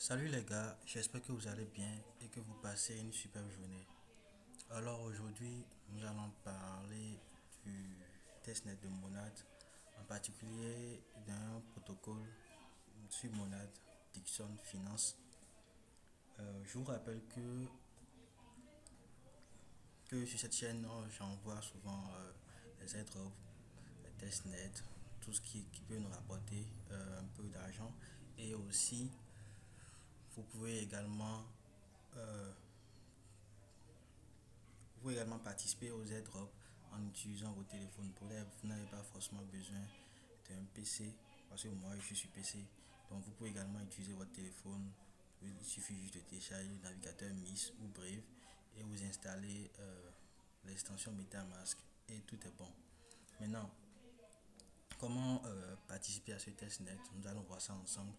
Salut les gars, j'espère que vous allez bien et que vous passez une superbe journée. Alors aujourd'hui, nous allons parler du testnet de Monad, en particulier d'un protocole sur Monad, Dixon Finance. Je vous rappelle que sur cette chaîne, j'envoie souvent les airdrops, les testnets, tout ce qui peut nous rapporter un peu d'argent. Et aussi, vous pouvez également euh, Vous pouvez également participer aux airdrops en utilisant vos téléphones. Vous n'avez pas forcément besoin d'un PC, parce que moi je suis sur PC. Donc vous pouvez également utiliser votre téléphone. Il suffit juste de télécharger le navigateur MIS ou Brave et vous installez l'extension MetaMask et tout est bon. Maintenant, comment participer à ce testnet? Nous allons voir ça ensemble.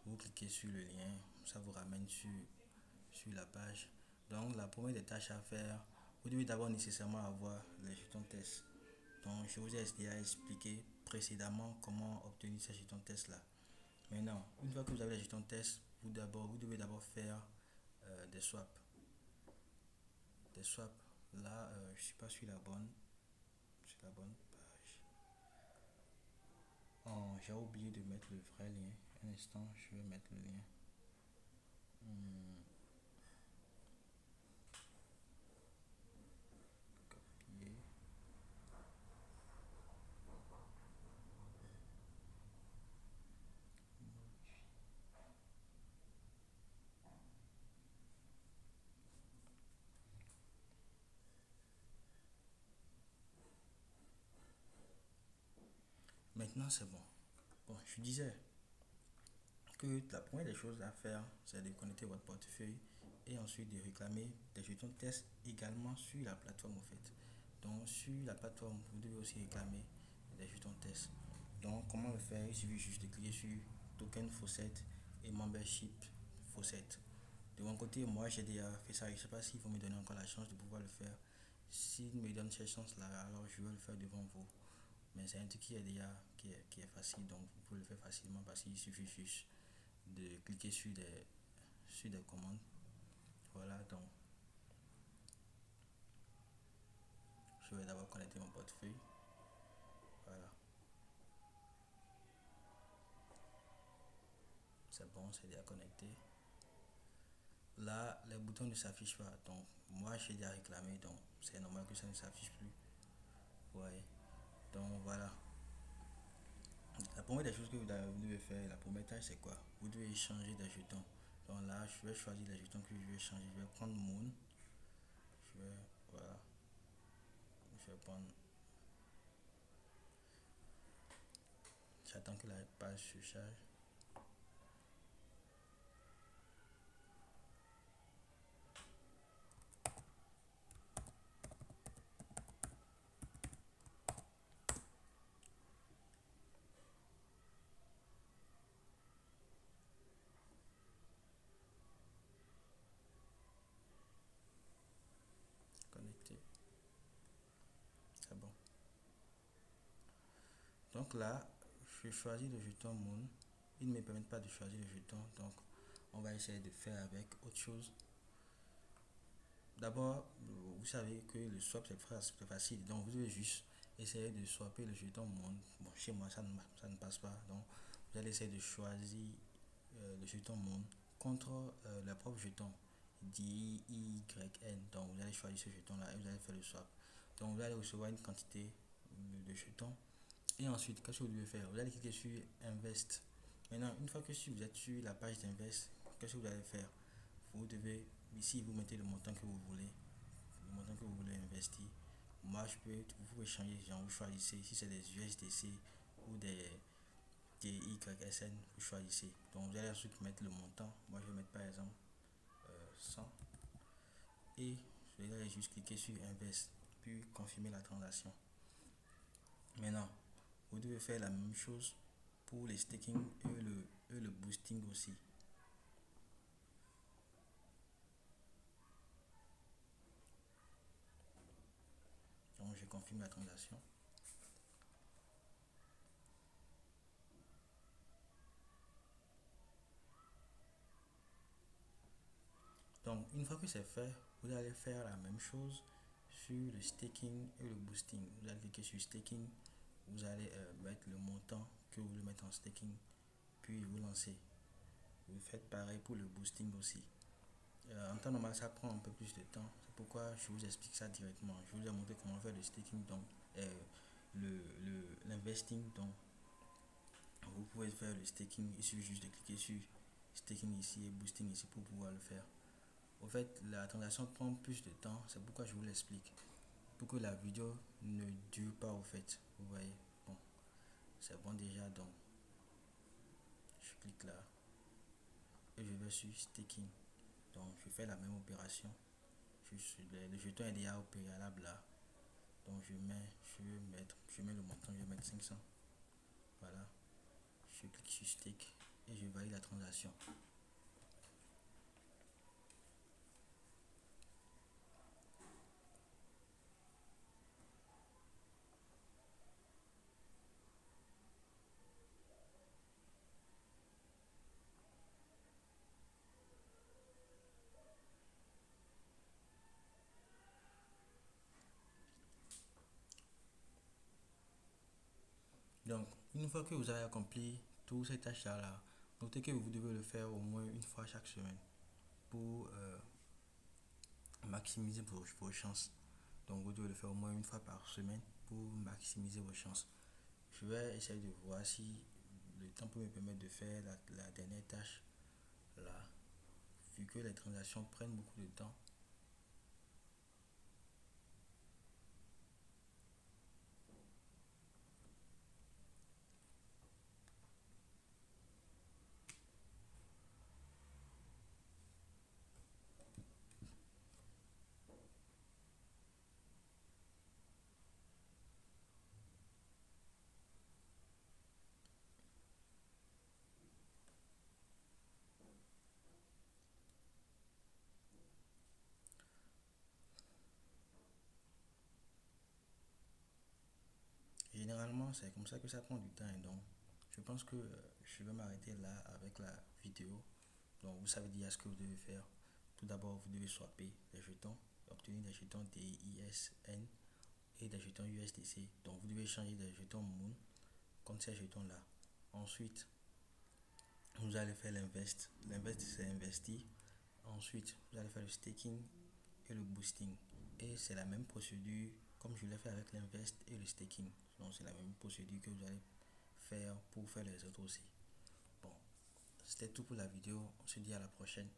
Vous cliquez sur le lien, ça vous ramène sur la page. Donc la première des tâches à faire, vous devez d'abord nécessairement avoir les jetons test. Donc je vous ai déjà expliqué précédemment comment obtenir ces jetons test là. Maintenant, une fois que vous avez les jetons test, vous devez d'abord faire des swaps. Des swaps. Là, je suis pas sur la bonne page. Oh, j'ai oublié de mettre le vrai lien. Un instant, je vais mettre le lien. Hmm, copier. Maintenant, c'est bon. Bon, je disais que la première des choses à faire, c'est de connecter votre portefeuille et ensuite de réclamer des jetons test également sur la plateforme en fait. Donc sur la plateforme, vous devez aussi réclamer des jetons test. Donc comment le faire? Il suffit juste de cliquer sur Token Faucet et Membership Faucet. De mon côté, moi j'ai déjà fait ça. Je ne sais pas s'il faut me donner encore la chance de pouvoir le faire. S'il me donne cette chance-là, alors je vais le faire devant vous. Mais c'est un truc qui est déjà qui est facile, donc vous pouvez le faire facilement parce qu'il suffit juste de cliquer sur des commandes. Voilà, donc je vais d'abord connecter mon portefeuille. Voilà, c'est bon, c'est déjà connecté. Là, les boutons ne s'affichent pas, donc moi j'ai déjà réclamé, donc c'est normal que ça ne s'affiche plus. Ouais, donc voilà. La première des choses que vous devez faire, la première tâche c'est quoi? Vous devez changer des jetons. Donc là, je vais choisir les jetons que je vais changer. Je vais prendre Moon. Je vais, voilà, je vais prendre. J'attends que la page se charge. Connecté. C'est bon. Donc là, je choisis le jeton Moon. Il ne me permet pas de choisir le jeton. Donc, on va essayer de faire avec autre chose. D'abord, vous savez que le swap c'est facile. Donc, vous devez juste essayer de swapper le jeton Moon. Bon, chez moi, ça ne passe pas. Donc, vous allez essayer de choisir le jeton Moon contre le propre jeton DYN. Donc, vous allez choisir ce jeton-là et vous allez faire le swap. Donc, vous allez recevoir une quantité de jetons. Et ensuite, qu'est-ce que vous devez faire? Vous allez cliquer sur Invest. Maintenant, une fois que si vous êtes sur la page d'Invest, qu'est-ce que vous allez faire? Vous devez, ici, vous mettez le montant que vous voulez, le montant que vous voulez investir. Moi, vous pouvez changer, genre, vous choisissez, si c'est des USDC ou des DYSN, vous choisissez. Donc, vous allez ensuite mettre le montant. Moi, je vais mettre par exemple 100. Et je vais juste cliquer sur Invest, puis confirmer la transaction. Maintenant, vous devez faire la même chose pour les staking et le boosting aussi. Donc je confirme la transaction. Donc, une fois que c'est fait, vous allez faire la même chose sur le staking et le boosting. Vous allez cliquer sur staking, vous allez mettre le montant que vous voulez mettre en staking, puis vous lancez. Vous faites pareil pour le boosting aussi. En temps normal, ça prend un peu plus de temps. C'est pourquoi je vous explique ça directement. Je vous ai montré comment faire le staking, donc l'investing. Donc, vous pouvez faire le staking. Il suffit juste de cliquer sur staking ici et boosting ici pour pouvoir le faire. Au fait, la transaction prend plus de temps. C'est pourquoi je vous l'explique. Pour que la vidéo ne dure pas au fait. Vous voyez. Bon, c'est bon déjà. Donc, je clique là et je vais sur staking. Donc, je fais la même opération. Le jeton est déjà au préalable là. Donc je mets le montant, je vais mettre 500. Voilà. Je clique sur stake et je valide la transaction. Donc, une fois que vous avez accompli toutes ces tâches-là, notez que vous devez le faire au moins une fois chaque semaine pour maximiser vos chances. Donc, vous devez le faire au moins une fois par semaine pour maximiser vos chances. Je vais essayer de voir si le temps peut me permettre de faire la dernière tâche là, vu que les transactions prennent beaucoup de temps. Généralement, c'est comme ça que ça prend du temps. Et donc, je pense que je vais m'arrêter là avec la vidéo. Donc, vous savez déjà ce que vous devez faire. Tout d'abord, vous devez swapper les jetons, obtenir des jetons DISN et des jetons USDC. Donc, vous devez changer des jetons Moon contre ces jetons-là. Ensuite, vous allez faire l'invest. L'invest, c'est investir. Ensuite, vous allez faire le staking et le boosting. Et c'est la même procédure comme je l'ai fait avec l'invest et le staking. Donc, c'est la même procédure que vous allez faire pour faire les autres aussi. Bon, c'était tout pour la vidéo. On se dit à la prochaine.